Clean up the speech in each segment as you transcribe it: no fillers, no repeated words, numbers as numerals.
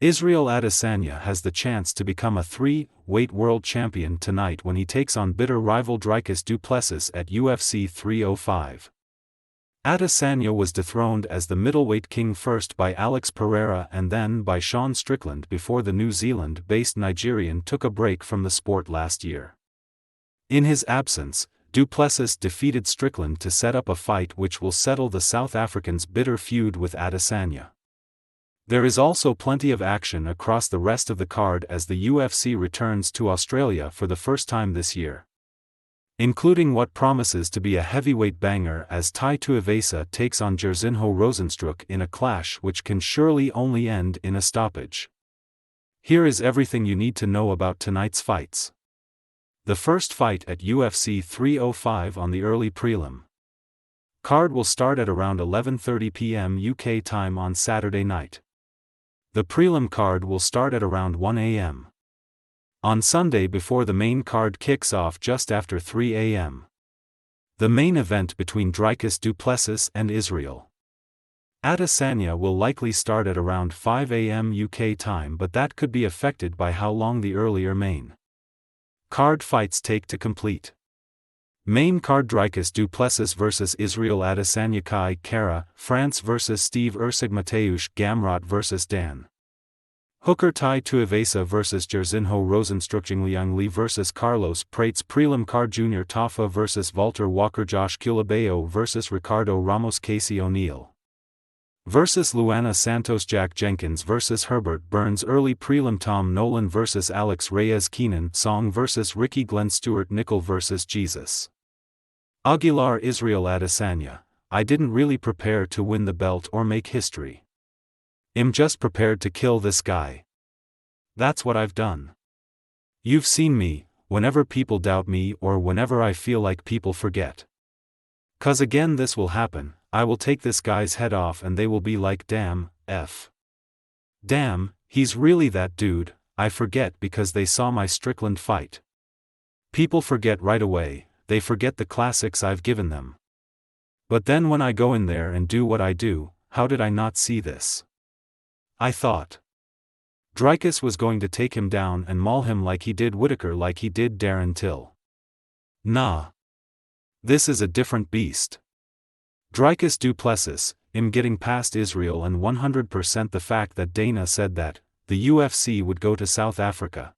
Israel Adesanya has the chance to become a three-weight world champion tonight when he takes on bitter rival Dricus Du Plessis at UFC 305. Adesanya was dethroned as the middleweight king first by Alex Pereira and then by Sean Strickland before the New Zealand-based Nigerian took a break from the sport last year. In his absence, Du Plessis defeated Strickland to set up a fight which will settle the South African's bitter feud with Adesanya. There is also plenty of action across the rest of the card as the UFC returns to Australia for the first time this year, including what promises to be a heavyweight banger as Tai Tuivasa takes on Jairzinho Rozenstruik in a clash which can surely only end in a stoppage. Here is everything you need to know about tonight's fights. The first fight at UFC 305 on the early prelim card will start at around 11:30 p.m. UK time on Saturday night. The prelim card will start at around 1 a.m. on Sunday before the main card kicks off just after 3 a.m. The main event between Dricus Du Plessis and Israel Adesanya will likely start at around 5 a.m. UK time, but that could be affected by how long the earlier main card fights take to complete. Main card: Dricus Du Plessis vs Israel Adesanya, Kai Kara, France vs Steve Erceg, Mateusz Gamrot vs Dan Hooker, Tai Tuivasa vs Jairzinho Rozenstruik, Liang Li vs Carlos Prates, prelim card: Junior Tafa vs Walter Walker, Josh Culibao vs Ricardo Ramos, Casey O'Neill vs Luana Santos, Jack Jenkins vs Herbert Burns, early prelim: Tom Nolan vs Alex Reyes, Keenan Song vs Ricky Glenn, Stewart Nickel vs Jesus Aguilar, Israel Adesanya: I didn't really prepare to win the belt or make history. I'm just prepared to kill this guy. That's what I've done. You've seen me, whenever people doubt me or whenever I feel like people forget. 'Cause again this will happen, I will take this guy's head off and they will be like, damn, damn, he's really that dude. I forget because they saw my Strickland fight. People forget right away, they forget the classics I've given them. But then when I go in there and do what I do, how did I not see this? I thought Dricus was going to take him down and maul him like he did Whitaker, like he did Darren Till. Nah. This is a different beast. Dricus Du Plessis, I'm getting past Israel and 100% the fact that Dana said that the UFC would go to South Africa.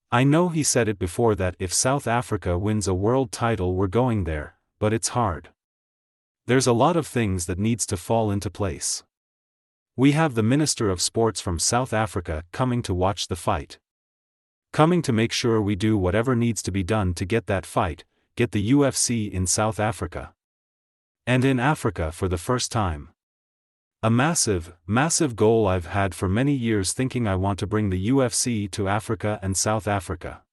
I know he said it before that if South Africa wins a world title we're going there, but it's hard. There's a lot of things that needs to fall into place. We have the Minister of Sports from South Africa coming to watch the fight. Coming to make sure we do whatever needs to be done to get that fight, get the UFC in South Africa. And in Africa for the first time. A massive, massive goal I've had for many years, thinking I want to bring the UFC to Africa and South Africa.